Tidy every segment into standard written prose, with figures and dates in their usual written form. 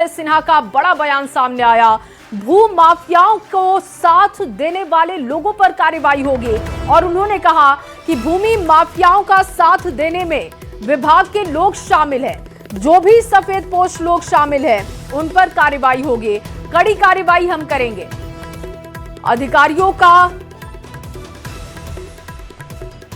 सिन्हा का बड़ा बयान सामने आया। भू माफियाओं को साथ देने वाले लोगों पर कार्रवाई होगी और उन्होंने कहा कि भूमि माफियाओं का साथ देने में विभाग के लोग शामिल हैं। जो भी सफेदपोश लोग शामिल हैं उन पर कार्रवाई होगी, कड़ी कार्रवाई हम करेंगे। अधिकारियों का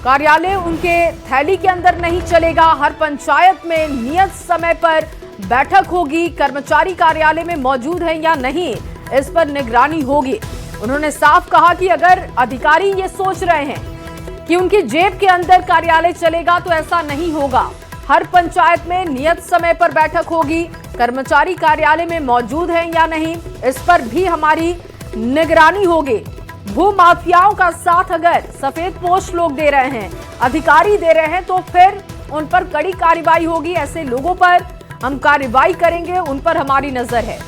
कार्यालय उनके थैली के अंदर नहीं चलेगा। हर पंचायत में नियत समय पर बैठक होगी। कर्मचारी कार्यालय में मौजूद हैं या नहीं, इस पर निगरानी होगी। उन्होंने साफ कहा कि अगर अधिकारी ये सोच रहे हैं कि उनकी जेब के अंदर कार्यालय चलेगा तो ऐसा नहीं होगा। हर पंचायत में नियत समय पर बैठक होगी। कर्मचारी कार्यालय में मौजूद हैं या नहीं, इस पर भी हमारी निगरानी होगी। भू माफियाओं का साथ अगर सफेदपोश लोग दे रहे हैं, अधिकारी दे रहे हैं, तो फिर उन पर कड़ी कार्रवाई होगी। ऐसे लोगों पर हम कार्रवाई करेंगे, उन पर हमारी नजर है।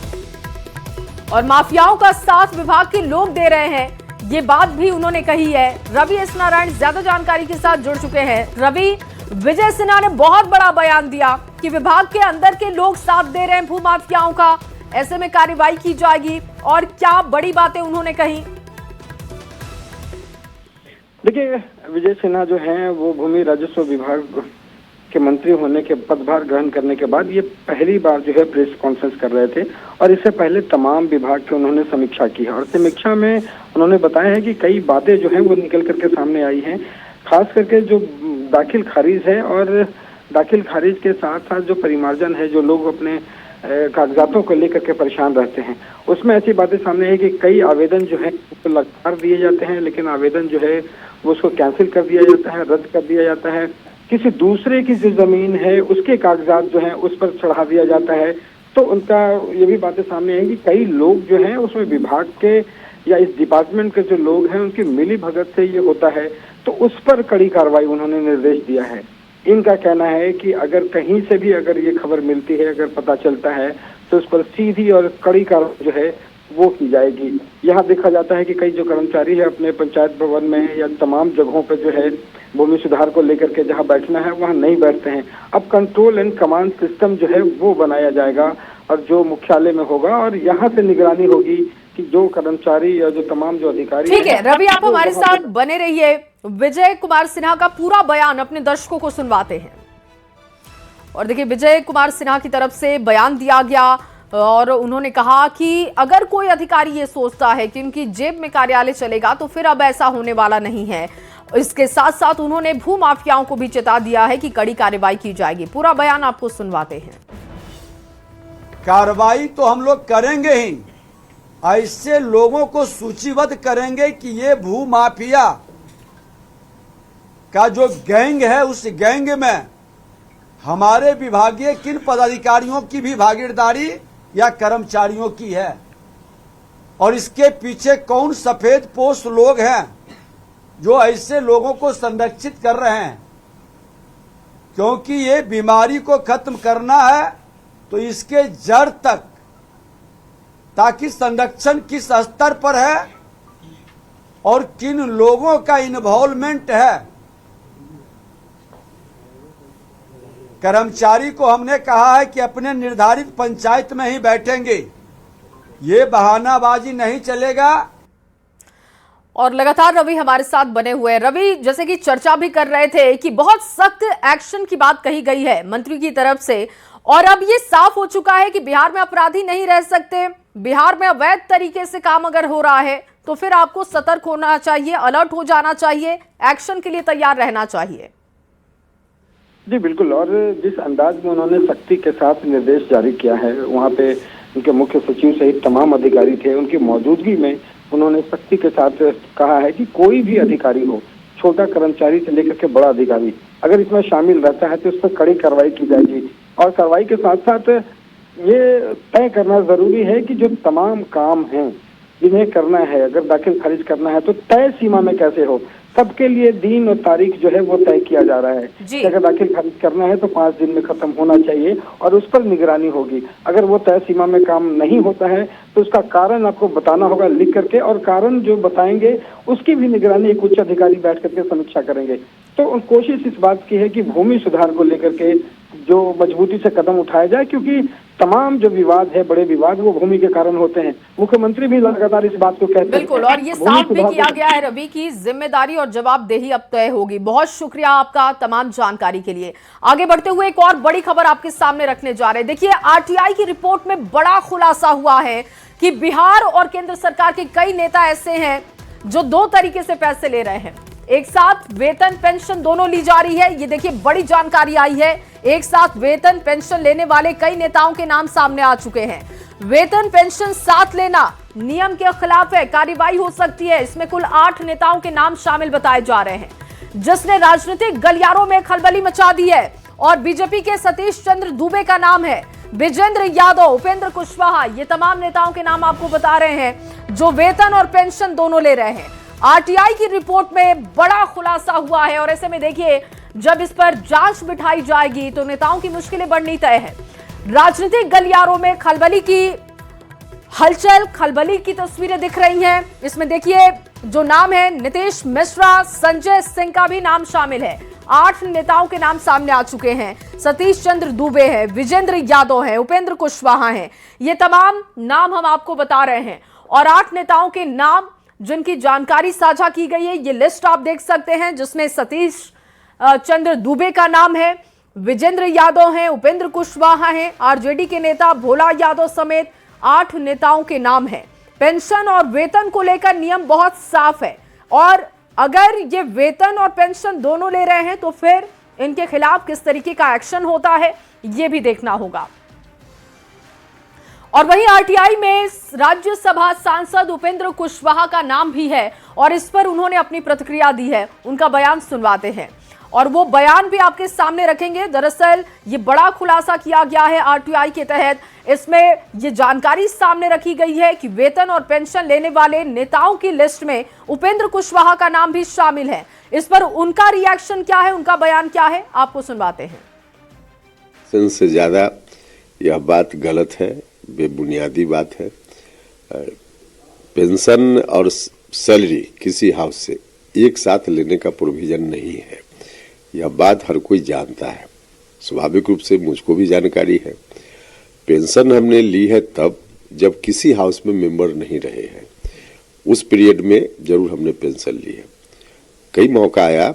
और माफियाओं का साथ विभाग के लोग दे रहे हैं, ये बात भी उन्होंने कही है। रवि एस नारायण ज्यादा जानकारी के साथ जुड़ चुके हैं। रवि, विजय सिन्हा ने बहुत बड़ा बयान दिया कि विभाग के अंदर के लोग साथ दे रहे हैं भू माफियाओं का, ऐसे में कार्रवाई की जाएगी। और क्या बड़ी बातें उन्होंने कही? देखिए, विजय सिन्हा जो हैं वो भूमि राजस्व विभाग के मंत्री होने के पदभार ग्रहण करने के बाद ये पहली बार जो है प्रेस कॉन्फ्रेंस कर रहे थे और इससे पहले तमाम विभाग की उन्होंने समीक्षा की है। और समीक्षा में उन्होंने बताया है कि कई बातें जो हैं वो निकल करके सामने आई हैं, खास करके जो दाखिल खारिज है और दाखिल खारिज के साथ साथ जो परिमार्जन है, जो लोग अपने कागजातों को लेकर के परेशान रहते हैं, उसमें ऐसी बातें सामने है कि कई आवेदन जो है वो लगातार दिए जाते हैं, लेकिन आवेदन जो है वो उसको कैंसिल कर दिया जाता है, रद्द कर दिया जाता है। किसी दूसरे की जो जमीन है उसके कागजात जो हैं उस पर चढ़ा दिया जाता है। तो उनका ये भी बातें सामने है कि कई लोग जो हैं उसमें विभाग के या इस डिपार्टमेंट के जो लोग हैं उनकी मिली भगत से ये होता है, तो उस पर कड़ी कार्रवाई उन्होंने निर्देश दिया है। इनका कहना है कि अगर कहीं से भी अगर ये खबर मिलती है, अगर पता चलता है, तो उस पर सीधी और कड़ी कार्रवाई जो है वो की जाएगी। यहाँ देखा जाता है कि कई जो कर्मचारी है अपने पंचायत भवन में या तमाम जगहों पे जो है भूमि सुधार को लेकर के जहाँ बैठना है वहाँ नहीं बैठते हैं। अब कंट्रोल एंड कमांड सिस्टम जो है वो बनाया जाएगा और जो मुख्यालय में होगा और यहाँ से निगरानी होगी कि जो कर्मचारी या जो तमाम जो अधिकारी। ठीक है रवि, आप हमारे साथ बने रहिए। विजय कुमार सिन्हा का पूरा बयान अपने दर्शकों को सुनवाते हैं। और देखिए, विजय कुमार सिन्हा की तरफ से बयान दिया गया और उन्होंने कहा कि अगर कोई अधिकारी ये सोचता है कि उनकी जेब में कार्यालय चलेगा तो फिर अब ऐसा होने वाला नहीं है। इसके साथ साथ उन्होंने भू माफियाओं को भी चेता दिया है कि कड़ी कार्रवाई की जाएगी। पूरा बयान आपको सुनवाते हैं। कार्रवाई तो हम लोग करेंगे ही, ऐसे लोगों को सूचीबद्ध करेंगे कि ये भू माफिया का जो गैंग है उस गैंग में हमारे विभागीय किन पदाधिकारियों की भी भागीदारी या कर्मचारियों की है और इसके पीछे कौन सफेदपोश लोग हैं जो ऐसे लोगों को संरक्षित कर रहे हैं। क्योंकि ये बीमारी को खत्म करना है तो इसके जड़ तक, ताकि संरक्षण किस स्तर पर है और किन लोगों का इन्वॉल्वमेंट है। कर्मचारी को हमने कहा है कि अपने निर्धारित पंचायत में ही बैठेंगे, ये बहानाबाजी नहीं चलेगा। और लगातार रवि हमारे साथ बने हुए हैं। रवि, जैसे कि चर्चा भी कर रहे थे कि बहुत सख्त एक्शन की बात कही गई है मंत्री की तरफ से, और अब ये साफ हो चुका है कि बिहार में अपराधी नहीं रह सकते। बिहार में अवैध तरीके से काम अगर हो रहा है तो फिर आपको सतर्क होना चाहिए, अलर्ट हो जाना चाहिए, एक्शन के लिए तैयार रहना चाहिए। जी बिल्कुल, और जिस अंदाज में उन्होंने सख्ती के साथ निर्देश जारी किया है, वहाँ पे उनके मुख्य सचिव सहित तमाम अधिकारी थे, उनकी मौजूदगी में उन्होंने सख्ती के साथ कहा है कि कोई भी अधिकारी हो, छोटा कर्मचारी से लेकर के बड़ा अधिकारी, अगर इसमें शामिल रहता है तो उस पर कड़ी कार्रवाई की जाएगी। और कार्रवाई के साथ साथ ये तय करना जरूरी है कि जो तमाम काम हैं जिन्हें करना है, अगर दाखिल खारिज करना है तो तय सीमा में कैसे हो, सबके लिए दिन और तारीख जो है वो तय किया जा रहा है कि अगर दाखिल खारिज करना है तो 5 दिन में खत्म होना चाहिए और उस पर निगरानी होगी। अगर वो तय सीमा में काम नहीं होता है तो उसका कारण आपको बताना होगा लिख करके, और कारण जो बताएंगे उसकी भी निगरानी एक उच्च अधिकारी बैठ करके समीक्षा करेंगे। तो कोशिश इस बात की है कि भूमि सुधार को लेकर के जो मजबूती से कदम उठाया जाए, क्योंकि तमाम जो विवाद है, बड़े विवाद, वो भूमि के कारण होते हैं। मुख्यमंत्री भी लगातार इस बात को कहते हैं। बिल्कुल, और ये साफ भी किया गया है रवि की जिम्मेदारी और जवाबदेही अब तय होगी। बहुत शुक्रिया आपका तमाम जानकारी के लिए। आगे बढ़ते हुए एक और बड़ी खबर आपके सामने रखने जा रहे हैं। देखिए, आरटीआई की रिपोर्ट में बड़ा खुलासा हुआ है कि बिहार और केंद्र सरकार के कई नेता ऐसे हैं जो दो तरीके से पैसे ले रहे हैं। एक साथ वेतन पेंशन दोनों ली जा रही है। ये देखिए, बड़ी जानकारी आई है। एक साथ वेतन पेंशन लेने वाले कई नेताओं के नाम सामने आ चुके हैं। वेतन पेंशन साथ लेना नियम के खिलाफ है, कार्रवाई हो सकती है। इसमें कुल 8 नेताओं के नाम शामिल बताए जा रहे हैं, जिसने राजनीतिक गलियारों में खलबली मचा दी है। और बीजेपी के सतीश चंद्र दूबे का नाम है, विजेंद्र यादव, उपेंद्र कुशवाहा, ये तमाम नेताओं के नाम आपको बता रहे हैं जो वेतन और पेंशन दोनों ले रहे हैं। आरटीआई की रिपोर्ट में बड़ा खुलासा हुआ है और ऐसे में देखिए, जब इस पर जांच बिठाई जाएगी तो नेताओं की मुश्किलें बढ़नी तय है। राजनीतिक गलियारों में खलबली की हलचल, खलबली की तस्वीरें दिख रही हैं। इसमें देखिए, जो नाम है नीतीश मिश्रा, संजय सिंह का भी नाम शामिल है। 8 नेताओं के नाम सामने आ चुके हैं। सतीश चंद्र दूबे है, विजेंद्र यादव है, उपेंद्र कुशवाहा है। ये तमाम नाम हम आपको बता रहे हैं और 8 नेताओं के नाम जिनकी जानकारी साझा की गई है, ये लिस्ट आप देख सकते हैं, जिसमें सतीश चंद्र दूबे का नाम है, विजेंद्र यादव हैं, उपेंद्र कुशवाहा हैं, आरजेडी के नेता भोला यादव समेत 8 नेताओं के नाम हैं। पेंशन और वेतन को लेकर नियम बहुत साफ है और अगर ये वेतन और पेंशन दोनों ले रहे हैं तो फिर इनके खिलाफ किस तरीके का एक्शन होता है, ये भी देखना होगा। और वहीं आरटीआई में राज्यसभा सांसद उपेंद्र कुशवाहा का नाम भी है और इस पर उन्होंने अपनी प्रतिक्रिया दी है। उनका बयान सुनवाते हैं और वो बयान भी आपके सामने रखेंगे। दरअसल ये बड़ा खुलासा किया गया है आरटीआई के तहत। इसमें ये जानकारी सामने रखी गई है कि वेतन और पेंशन लेने वाले नेताओं की लिस्ट में उपेंद्र कुशवाहा का नाम भी शामिल है। इस पर उनका रिएक्शन क्या है, उनका बयान क्या है, आपको सुनवाते हैं। से ज्यादा यह बात गलत है, बेबुनियादी बात है। पेंशन और सैलरी किसी हाउस से एक साथ लेने का प्रोविजन नहीं है। यह बात हर कोई जानता है, स्वाभाविक रूप से मुझको भी जानकारी है। पेंशन हमने ली है तब जब किसी हाउस में मेंबर नहीं रहे हैं, उस पीरियड में जरूर हमने पेंशन ली है। कई मौका आया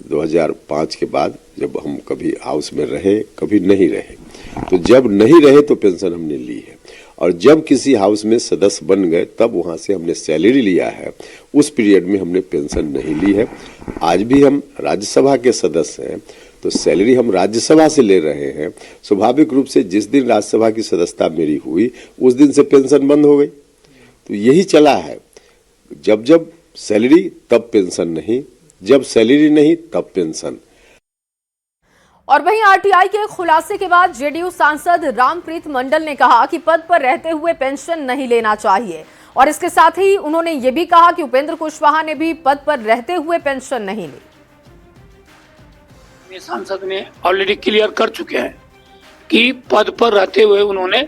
2005 के बाद, जब हम कभी हाउस में रहे, कभी नहीं रहे, तो जब नहीं रहे तो पेंशन हमने ली है। और जब किसी हाउस में सदस्य बन गए तब वहां से हमने सैलरी लिया है, उस पीरियड में हमने पेंशन नहीं ली है। आज भी हम राज्यसभा के सदस्य हैं तो सैलरी हम राज्यसभा से ले रहे हैं। स्वाभाविक रूप से जिस दिन राज्यसभा की सदस्यता मेरी हुई उस दिन से पेंशन बंद हो गई। तो यही चला है, जब जब सैलरी तब पेंशन नहीं, जब सैलरी नहीं तब पेंशन। और वहीं आरटीआई के खुलासे के बाद जेडीयू सांसद रामप्रीत मंडल ने कहा कि पद पर रहते हुए पेंशन नहीं लेना चाहिए और इसके साथ ही उन्होंने ये भी कहा कि उपेंद्र कुशवाहा ने भी पद पर रहते हुए पेंशन नहीं ली। सांसद ने ऑलरेडी क्लियर कर चुके हैं कि पद पर रहते हुए उन्होंने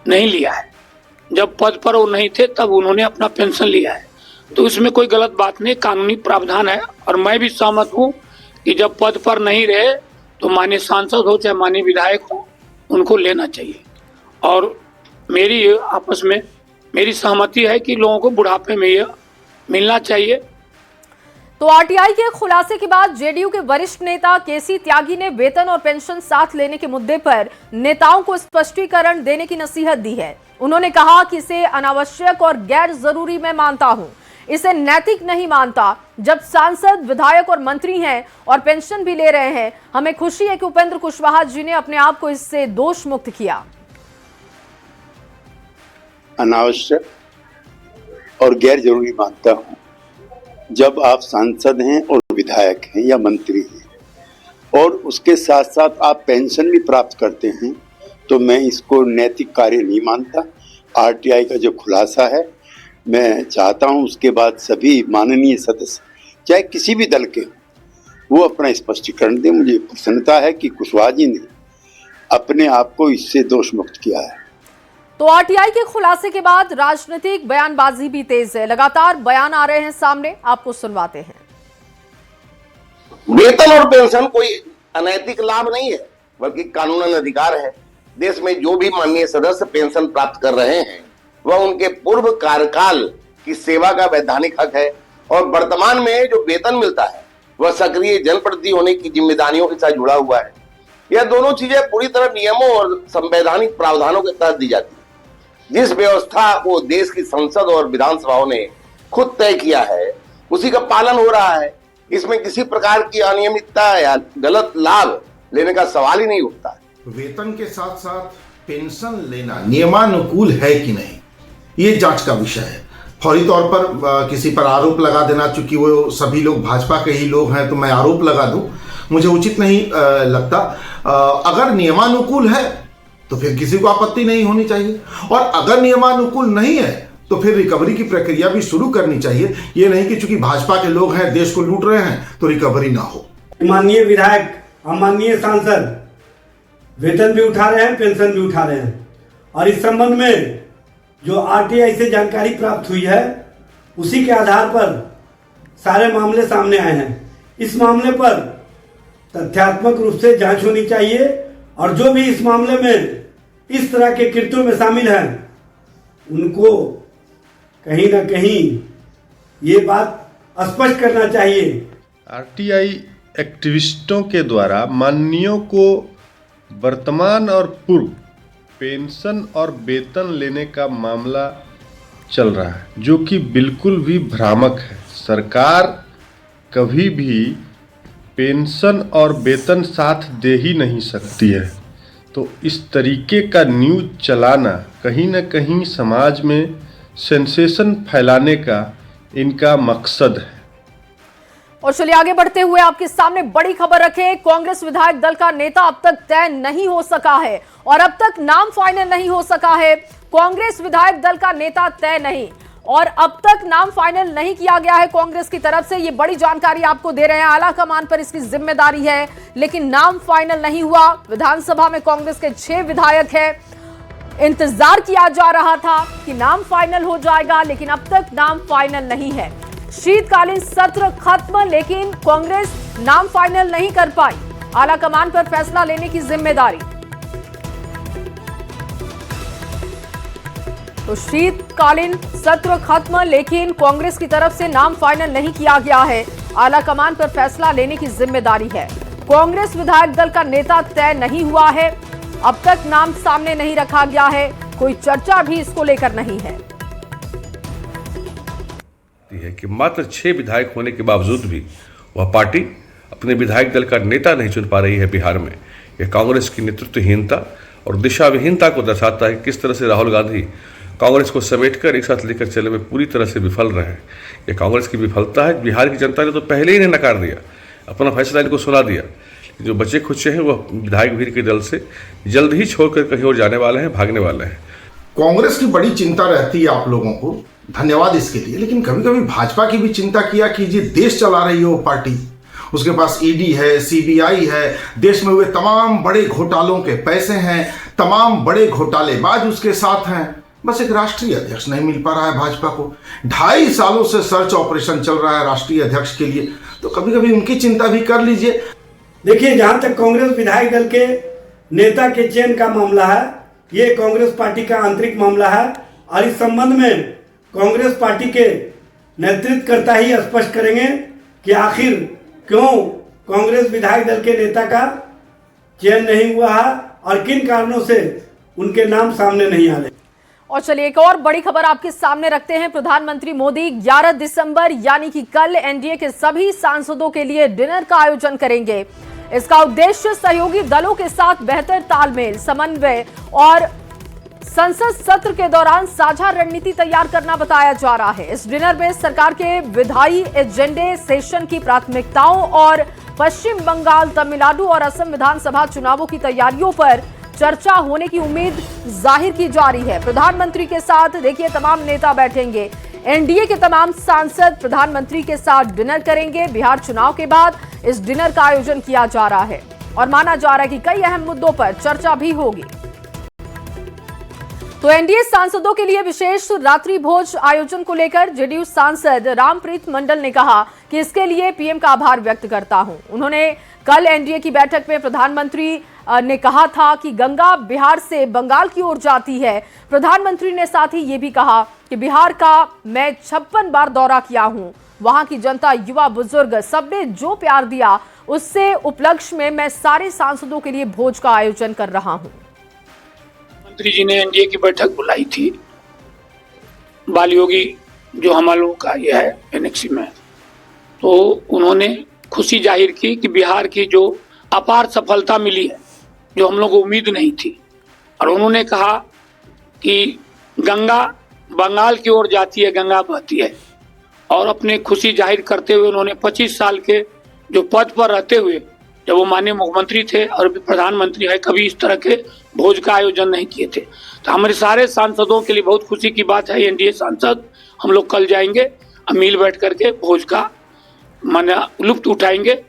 नहीं लिया है। जब पद पर वो नहीं थे तब उन्होंने अपना पेंशन लिया है, तो इसमें कोई गलत बात नहीं, कानूनी प्रावधान है। और मैं भी सहमत हूँ कि जब पद पर नहीं रहे तो माननीय सांसद हो चाहे माननीय विधायक हो, उनको लेना चाहिए। और मेरी आपस में मेरी सहमति है कि लोगों को बुढ़ापे में यह मिलना चाहिए। तो आरटीआई के खुलासे के बाद जेडीयू के वरिष्ठ नेता केसी त्यागी ने वेतन और पेंशन साथ लेने के मुद्दे पर नेताओं को स्पष्टीकरण देने की नसीहत दी है। उन्होंने कहा कि इसे अनावश्यक और गैर जरूरी मैं मानता हूं, इसे नैतिक नहीं मानता। जब सांसद, विधायक और मंत्री हैं और पेंशन भी ले रहे हैं, हमें खुशी है कि उपेंद्र कुशवाहा जी ने अपने आप को इससे दोष मुक्त किया। अनावश्यक और गैर जरूरी मानता हूं। जब आप सांसद हैं और विधायक हैं या मंत्री हैं और उसके साथ साथ आप पेंशन भी प्राप्त करते हैं, तो मैं इसको नैतिक कार्य नहीं मानता। आरटीआई का जो खुलासा है, मैं चाहता हूं उसके बाद सभी माननीय सदस्य चाहे किसी भी दल के वो अपना स्पष्टीकरण दें। मुझे प्रसन्नता है कि कुशवाहा जी ने अपने आप को इससे दोष मुक्त किया है। तो आरटीआई के खुलासे के बाद राजनीतिक बयानबाजी भी तेज है। लगातार बयान आ रहे हैं सामने, आपको सुनवाते हैं। वेतन और पेंशन कोई अनैतिक लाभ नहीं है। बल्कि कानूनन अधिकार है। देश में जो भी माननीय सदस्य पेंशन प्राप्त कर रहे हैं वह उनके पूर्व कार्यकाल की सेवा का वैधानिक हक है और वर्तमान में जो वेतन मिलता है वह सक्रिय जनप्रतिनिधि होने की जिम्मेदारियों के साथ जुड़ा हुआ है। यह दोनों चीजें पूरी तरह नियमों और संवैधानिक प्रावधानों के तहत दी जाती है। जिस व्यवस्था को देश की संसद और विधानसभाओं ने खुद तय किया है उसी का पालन हो रहा है। इसमें किसी प्रकार की अनियमितता या गलत लाभ लेने का सवाल ही नहीं उठता है। वेतन के साथ साथ पेंशन लेना नियमानुकूल है कि नहीं, ये जांच का विषय है। फौरी तौर पर किसी पर आरोप लगा देना, चूंकि वो सभी लोग भाजपा के ही लोग हैं तो मैं आरोप लगा दूं, मुझे उचित नहीं लगता। अगर नियमानुकूल है तो फिर किसी को आपत्ति नहीं होनी चाहिए, और अगर नियमानुकूल नहीं है तो फिर रिकवरी की प्रक्रिया भी शुरू करनी चाहिए। ये नहीं कि चूंकि भाजपा के लोग हैं, देश को लूट रहे हैं तो रिकवरी ना हो। माननीय विधायक और माननीय सांसद वेतन भी उठा रहे हैं, पेंशन भी उठा रहे हैं, और इस संबंध में जो आरटीआई से जानकारी प्राप्त हुई है उसी के आधार पर सारे मामले सामने आए हैं। इस मामले पर तथ्यात्मक रूप से जांच होनी चाहिए, और जो भी इस मामले में इस तरह के कृत्यों में शामिल हैं उनको कहीं ना कहीं ये बात स्पष्ट करना चाहिए। आरटीआई एक्टिविस्टों के द्वारा माननीयों को वर्तमान और पूर्व पेंशन और वेतन लेने का मामला चल रहा है, जो कि बिल्कुल भी भ्रामक है। सरकार कभी भी पेंशन और वेतन साथ दे ही नहीं सकती है। तो इस तरीके का न्यूज़ चलाना कहीं न कहीं समाज में सेंसेशन फैलाने का इनका मकसद है। और चलिए आगे बढ़ते हुए आपके सामने बड़ी खबर रखे। कांग्रेस विधायक दल का नेता अब तक तय नहीं हो सका है, और अब तक नाम फाइनल नहीं हो सका है। कांग्रेस विधायक दल का नेता तय नहीं, और अब तक नाम फाइनल नहीं किया गया है कांग्रेस की तरफ से। ये बड़ी जानकारी आपको दे रहे हैं, आला कमान पर इसकी जिम्मेदारी है, लेकिन नाम फाइनल नहीं हुआ। विधानसभा में कांग्रेस के 6 विधायक हैं। इंतजार किया जा रहा था कि नाम फाइनल हो जाएगा, लेकिन अब तक नाम फाइनल नहीं है। शीतकालीन सत्र खत्म, लेकिन कांग्रेस नाम फाइनल नहीं कर पाई। आला कमान पर फैसला लेने की जिम्मेदारी। तो शीतकालीन सत्र खत्म, लेकिन कांग्रेस की तरफ से नाम फाइनल नहीं किया गया है। आला कमान पर फैसला लेने की जिम्मेदारी है। कांग्रेस विधायक दल का नेता तय नहीं हुआ है, अब तक नाम सामने नहीं रखा गया है, कोई चर्चा भी इसको लेकर नहीं है। है कि मात्र 6 विधायक होने के बावजूद भी वह पार्टी अपने विधायक दल का नेता नहीं चुन पा रही है बिहार में। यह कांग्रेस की नेतृत्वहीनता और दिशाविहीनता को दर्शाता है। किस तरह से राहुल गांधी कांग्रेस को समेटकर एक साथ लेकर चलने में पूरी तरह से विफल रहे हैं। यह कांग्रेस की विफलता है। बिहार की जनता ने तो पहले ही इन्हें नकार दिया, अपना फैसला इनको सुना दिया। जो बचे खुचे हैं वह विधायक भीड़ के दल से जल्द ही छोड़कर कहीं और जाने वाले हैं, भागने वाले हैं। कांग्रेस की बड़ी चिंता रहती है आप लोगों को, धन्यवाद इसके लिए, लेकिन कभी कभी भाजपा की भी चिंता किया कीजिए। देश चला रही है वो पार्टी, उसके पास ईडी है, सीबीआई है, देश में हुए तमाम बड़े घोटालों के पैसे हैं, तमाम बड़े घोटालेबाज उसके साथ हैं। बस एक राष्ट्रीय अध्यक्ष नहीं मिल पा रहा है भाजपा को। 2.5 सालों से सर्च ऑपरेशन चल रहा है राष्ट्रीय अध्यक्ष के लिए, तो कभी कभी उनकी चिंता भी कर लीजिए। देखिए, जहां तक कांग्रेस विधायक दल के नेता के चयन का मामला है, ये कांग्रेस पार्टी का आंतरिक मामला है, और इस संबंध में कांग्रेस पार्टी के नेतृत्वकर्ता ही स्पष्ट करेंगे कि आखिर क्यों कांग्रेस विधायक दल के नेता का चयन नहीं हुआ है और किन कारणों से उनके नाम सामने नहीं आ रहे। और चलिए एक और बड़ी खबर आपके सामने रखते हैं। प्रधानमंत्री मोदी 11 दिसंबर यानी कि कल एनडीए के सभी सांसदों के लिए डिनर का आयोजन करेंगे। इसका उद्देश्य सहयोगी दलों के साथ बेहतर तालमेल, समन्वय और संसद सत्र के दौरान साझा रणनीति तैयार करना बताया जा रहा है। इस डिनर में सरकार के विधायी एजेंडे, सेशन की प्राथमिकताओं और पश्चिम बंगाल, तमिलनाडु और असम विधानसभा चुनावों की तैयारियों पर चर्चा होने की उम्मीद जाहिर की जा रही है। प्रधानमंत्री के साथ देखिए तमाम नेता बैठेंगे। एनडीए के तमाम सांसद प्रधानमंत्री के साथ डिनर करेंगे। बिहार चुनाव के बाद इस डिनर का आयोजन किया जा रहा है और माना जा रहा है कि कई अहम मुद्दों पर चर्चा भी होगी। तो एनडीए सांसदों के लिए विशेष रात्रि भोज आयोजन को लेकर जेडीयू सांसद रामप्रीत मंडल ने कहा कि इसके लिए पीएम का आभार व्यक्त करता हूं। उन्होंने कल एनडीए की बैठक में प्रधानमंत्री ने कहा था कि गंगा बिहार से बंगाल की ओर जाती है। प्रधानमंत्री ने साथ ही ये भी कहा कि बिहार का मैं 56 बार दौरा किया हूं, वहां की जनता, युवा, बुजुर्ग सबने जो प्यार दिया, उससे उपलक्ष्य में मैं सारे सांसदों के लिए भोज का आयोजन कर रहा हूं। मंत्री जी ने एनडीए की बैठक बुलाई थी, बाल योगी जो हम लोगों का यह है एनेक्सी में, तो उन्होंने खुशी जाहिर की कि बिहार की जो अपार सफलता मिली है, जो हम लोग को उम्मीद नहीं थी, और उन्होंने कहा कि गंगा बंगाल की ओर जाती है, गंगा बहती है, और अपने खुशी जाहिर करते हुए उन्होंने 25 साल के जो पद पर रहते हुए, जब वो माननीय मुख्यमंत्री थे और भी प्रधानमंत्री है, कभी इस तरह के भोज का आयोजन नहीं किए थे। तो हमारे सारे सांसदों के लिए बहुत खुशी की बात है, एनडीए सांसद हम लोग कल जाएंगे, मिल बैठ करके भोज का लुत्फ उठाएंगे।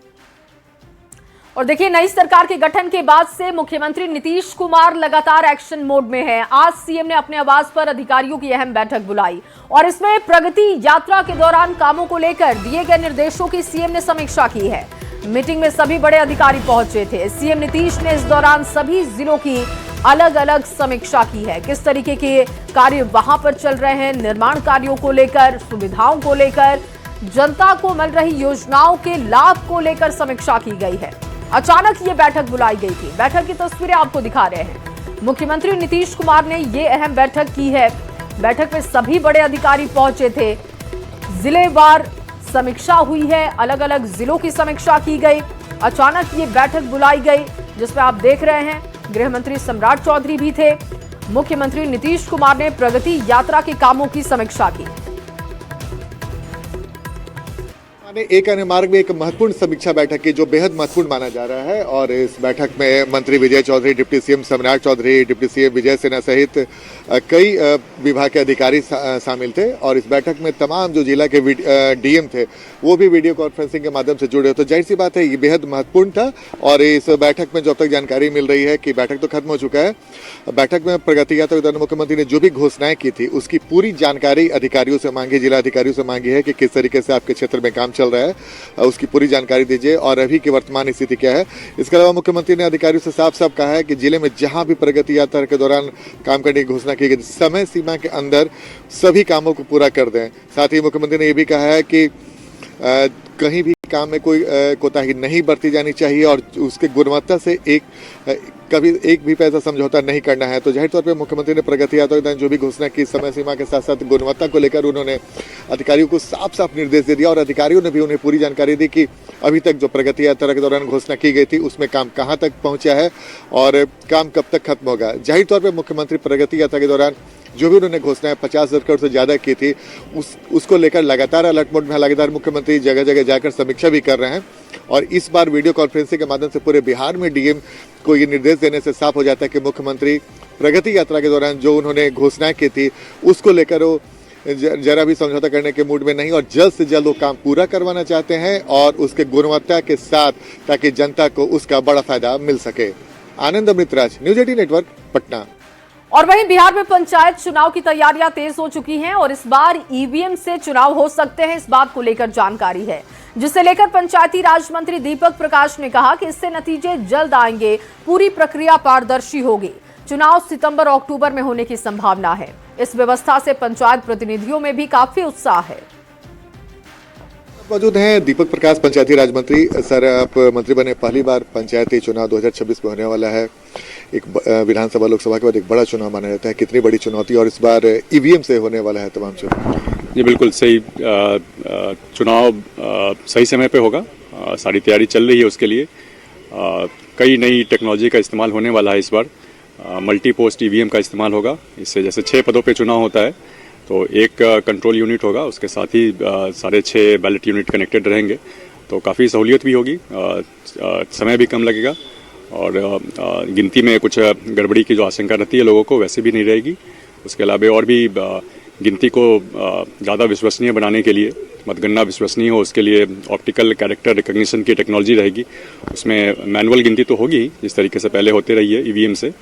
और देखिए, नई सरकार के गठन के बाद से मुख्यमंत्री नीतीश कुमार लगातार एक्शन मोड में हैं। आज सीएम ने अपने आवास पर अधिकारियों की अहम बैठक बुलाई और इसमें प्रगति यात्रा के दौरान कामों को लेकर दिए गए निर्देशों की सीएम ने समीक्षा की है। मीटिंग में सभी बड़े अधिकारी पहुंचे थे। सीएम नीतीश ने इस दौरान सभी जिलों की अलग अलग समीक्षा की है, किस तरीके के कार्य वहां पर चल रहे हैं, निर्माण कार्यों को लेकर, सुविधाओं को लेकर, जनता को मिल रही योजनाओं के लाभ को लेकर समीक्षा की गई है। अचानक ये बैठक बुलाई गई थी। बैठक की तस्वीरें आपको दिखा रहे हैं। मुख्यमंत्री नीतीश कुमार ने ये अहम बैठक की है। बैठक में सभी बड़े अधिकारी पहुंचे थे। जिलेवार समीक्षा हुई है, अलग अलग जिलों की समीक्षा की गई। अचानक ये बैठक बुलाई गई, जिसमें आप देख रहे हैं गृह मंत्री सम्राट चौधरी भी थे। मुख्यमंत्री नीतीश कुमार ने प्रगति यात्रा के कामों की समीक्षा की। एक अन्य मार्ग में एक महत्वपूर्ण समीक्षा बैठक की, जो बेहद महत्वपूर्ण माना जा रहा है। और इस बैठक में मंत्री विजय चौधरी, डिप्टी सीएम सम्राट चौधरी, डिप्टी सीएम विजय सिन्हा सहित कई विभाग के अधिकारी शामिल थे। और इस बैठक में तमाम जो जिला के डीएम थे वो भी वीडियो कॉन्फ्रेंसिंग के माध्यम से जुड़े। तो जाहिर सी बात है, ये बेहद महत्वपूर्ण था। और इस बैठक में जो अब तक जानकारी मिल रही है कि बैठक तो खत्म हो चुका है। बैठक में प्रगति यात्रा के दौरान मुख्यमंत्री ने जो भी घोषणाएं की थी उसकी पूरी जानकारी अधिकारियों से मांगी, जिला अधिकारियों से मांगी है कि किस तरीके से आपके क्षेत्र में काम चल रहा है, उसकी पूरी जानकारी दीजिए और अभी की वर्तमान स्थिति क्या है। इसके अलावा मुख्यमंत्री ने अधिकारियों से साफ साफ कहा है कि जिले में जहां भी प्रगति यात्रा के दौरान काम करने की घोषणा की गई, समय सीमा के अंदर सभी कामों को पूरा कर दें। साथ ही मुख्यमंत्री ने यह भी कहा है कि कहीं भी काम में कोई कोताही नहीं बरती जानी चाहिए और उसके गुणवत्ता से कभी एक भी पैसा समझौता नहीं करना है। तो जाहिर तौर पे मुख्यमंत्री ने प्रगति यात्रा के दौरान जो भी घोषणा की, समय सीमा के साथ साथ गुणवत्ता को लेकर उन्होंने अधिकारियों को साफ साफ निर्देश दे दिया और अधिकारियों ने भी उन्हें पूरी जानकारी दी कि अभी तक जो प्रगति यात्रा के दौरान घोषणा की गई थी उसमें काम कहाँ तक पहुँचा है और काम कब तक खत्म होगा। जाहिर तौर पर मुख्यमंत्री प्रगति यात्रा के दौरान जो भी उन्होंने घोषणाएं 50,000 करोड़ से ज़्यादा की थी उसको लेकर लगातार अलर्ट मोड में, लगातार मुख्यमंत्री जगह जगह जाकर समीक्षा भी कर रहे हैं। और इस बार वीडियो कॉन्फ्रेंसिंग के माध्यम से पूरे बिहार में डीएम को ये निर्देश देने से साफ हो जाता है कि मुख्यमंत्री प्रगति यात्रा के दौरान जो उन्होंने घोषणाएं की थी उसको लेकर वो जरा भी समझौता करने के मूड में नहीं और जल्द से जल्द वो काम पूरा करवाना चाहते हैं और उसके गुणवत्ता के साथ, ताकि जनता को उसका बड़ा फायदा मिल सके। आनंद अमृतराज, न्यूज 18 नेटवर्क, पटना। और वहीं बिहार में पंचायत चुनाव की तैयारियां तेज हो चुकी हैं और इस बार ईवीएम से चुनाव हो सकते हैं, इस बात को लेकर जानकारी है, जिसे लेकर पंचायती राज मंत्री दीपक प्रकाश ने कहा कि इससे नतीजे जल्द आएंगे, पूरी प्रक्रिया पारदर्शी होगी। चुनाव सितंबर और अक्टूबर में होने की संभावना है। इस व्यवस्था से पंचायत प्रतिनिधियों में भी काफी उत्साह है। मौजूद हैं दीपक प्रकाश, पंचायती राज मंत्री। सर, आप मंत्री बने, पहली बार पंचायती चुनाव 2026 में होने वाला है। एक विधानसभा लोकसभा के बाद एक बड़ा चुनाव माना जाता है, कितनी बड़ी चुनौती, और इस बार ईवीएम से होने वाला है तमाम चुनाव। जी बिल्कुल सही, चुनाव सही समय पे होगा, सारी तैयारी चल रही है उसके लिए। कई नई टेक्नोलॉजी का इस्तेमाल होने वाला है इस बार। मल्टी पोस्ट ईवीएम का इस्तेमाल होगा। इससे जैसे 6 पदों पे चुनाव होता है तो एक कंट्रोल यूनिट होगा, उसके साथ ही सारे 6 बैलेट यूनिट कनेक्टेड रहेंगे, तो काफ़ी सहूलियत भी होगी, समय भी कम लगेगा और गिनती में कुछ गड़बड़ी की जो आशंका रहती है लोगों को वैसे भी नहीं रहेगी। उसके अलावा और भी गिनती को ज़्यादा विश्वसनीय बनाने के लिए, मतगणना विश्वसनीय हो उसके लिए ऑप्टिकल कैरेक्टर रिकग्निशन की टेक्नोलॉजी रहेगी। उसमें मैनुअल गिनती तो होगी जिस तरीके से पहले होते रही है ईवीएम से,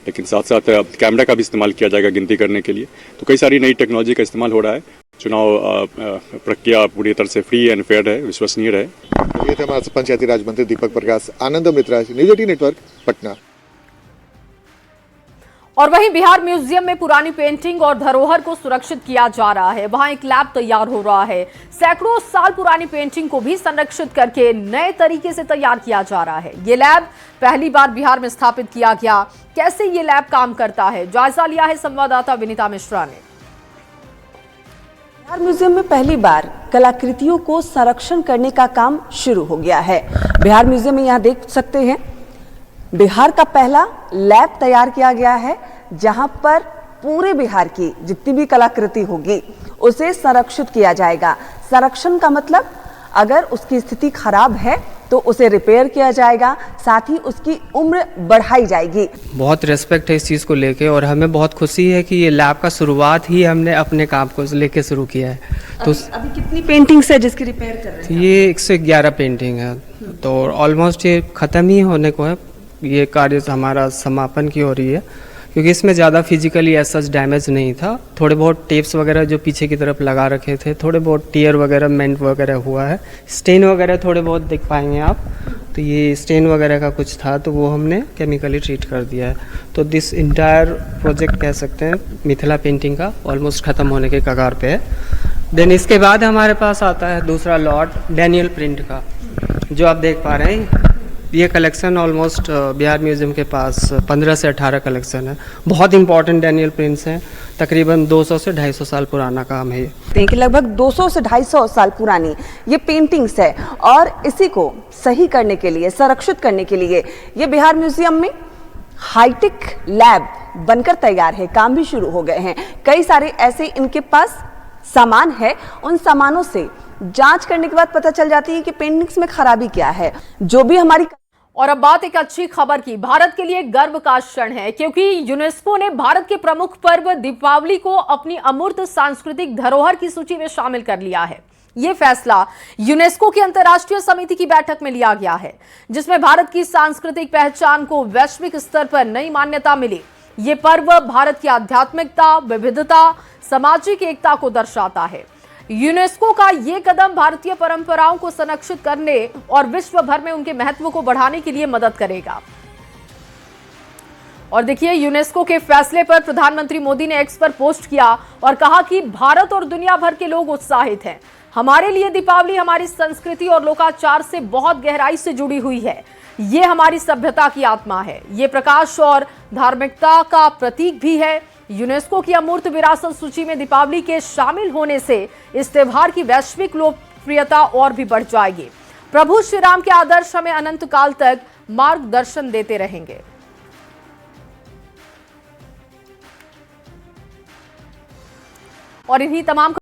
लेकिन साथ साथ कैमरा का भी इस्तेमाल किया जाएगा गिनती करने के लिए। तो कई सारी नई टेक्नोलॉजी का इस्तेमाल हो रहा है। चुनाव प्रक्रिया पूरी तरह से फ्री एंड फेयर है, विश्वसनीय रहे। ये थे हमारे पंचायती राज मंत्री दीपक प्रकाश। आनंद अमृतराज, न्यूज 18 नेटवर्क, पटना। और वहीं बिहार म्यूजियम में पुरानी पेंटिंग और धरोहर को सुरक्षित किया जा रहा है। वहां एक लैब तैयार हो रहा है। सैकड़ों साल पुरानी पेंटिंग को भी संरक्षित करके नए तरीके से तैयार किया जा रहा है। ये लैब पहली बार बिहार में स्थापित किया गया। कैसे ये लैब काम करता है, जायजा लिया है संवाददाता विनीता मिश्रा ने। बिहार म्यूजियम में पहली बार कलाकृतियों को संरक्षण करने का काम शुरू हो गया है। बिहार म्यूजियम में यहाँ देख सकते हैं बिहार का पहला लैब तैयार किया गया है, जहां पर पूरे बिहार की जितनी भी कलाकृति होगी उसे संरक्षित किया जाएगा। संरक्षण का मतलब अगर उसकी स्थिति खराब है तो उसे रिपेयर किया जाएगा, साथ ही उसकी उम्र बढ़ाई जाएगी। बहुत रेस्पेक्ट है इस चीज़ को लेके और हमें बहुत खुशी है कि ये लैब का शुरुआत ही हमने अपने काम को लेके शुरू किया है। तो अभी कितनी पेंटिंग्स है जिसकी रिपेयर कर रहे हैं? ये 111 पेंटिंग है, तो ऑलमोस्ट ये ख़त्म ही होने को है। ये कार्य हमारा समापन की हो रही है, क्योंकि इसमें ज़्यादा फिजिकली ऐसा डैमेज नहीं था। थोड़े बहुत टेप्स वगैरह जो पीछे की तरफ लगा रखे थे, थोड़े बहुत टीयर वगैरह मेंट वगैरह हुआ है। स्टेन वगैरह थोड़े बहुत देख पाएंगे आप, तो ये स्टेन वगैरह का कुछ था तो वो हमने केमिकली ट्रीट कर दिया है। तो दिस इंटायर प्रोजेक्ट कह सकते हैं मिथिला पेंटिंग का ऑलमोस्ट ख़त्म होने के कगार पे है। देन इसके बाद हमारे पास आता है दूसरा लॉट डैनियल प्रिंट का, जो आप देख पा रहे हैं। ये कलेक्शन ऑलमोस्ट बिहार म्यूजियम के पास 15 से 18 कलेक्शन है। बहुत इंपॉर्टेंट डैनियल प्रिंट्स हैं, तकरीबन 200 से 250 साल पुराना काम है ये। कि लगभग 200 से 250 साल पुरानी ये पेंटिंग्स है और इसी को सही करने के लिए, संरक्षित करने के लिए ये बिहार म्यूजियम में हाईटेक लैब बनकर तैयार है। काम भी शुरू हो गए हैं। कई सारे ऐसे इनके पास सामान है, उन सामानों से जांच करने के बाद पता चल जाती है कि पेंटिंग्स में खराबी क्या है। जो भी हमारी और अब बात एक अच्छी खबर की। भारत के लिए गर्व का क्षण है, क्योंकि यूनेस्को ने भारत के प्रमुख पर्व दीपावली को अपनी अमूर्त सांस्कृतिक धरोहर की सूची में शामिल कर लिया है। ये फैसला यूनेस्को की अंतर्राष्ट्रीय समिति की बैठक में लिया गया है, जिसमें भारत की सांस्कृतिक पहचान को वैश्विक स्तर पर नई मान्यता मिली। ये पर्व भारत की आध्यात्मिकता, विविधता, सामाजिक एकता को दर्शाता है। यूनेस्को का ये कदम भारतीय परंपराओं को संरक्षित करने और विश्व भर में उनके महत्व को बढ़ाने के लिए मदद करेगा। और देखिए, यूनेस्को के फैसले पर प्रधानमंत्री मोदी ने एक्स पर पोस्ट किया और कहा कि भारत और दुनिया भर के लोग उत्साहित हैं। हमारे लिए दीपावली हमारी संस्कृति और लोकाचार से बहुत गहराई से जुड़ी हुई है। ये हमारी सभ्यता की आत्मा है। ये प्रकाश और धार्मिकता का प्रतीक भी है। यूनेस्को की अमूर्त विरासत सूची में दीपावली के शामिल होने से इस त्योहार की वैश्विक लोकप्रियता और भी बढ़ जाएगी। प्रभु श्री राम के आदर्श हमें अनंत काल तक मार्गदर्शन देते रहेंगे। और इन्हीं तमाम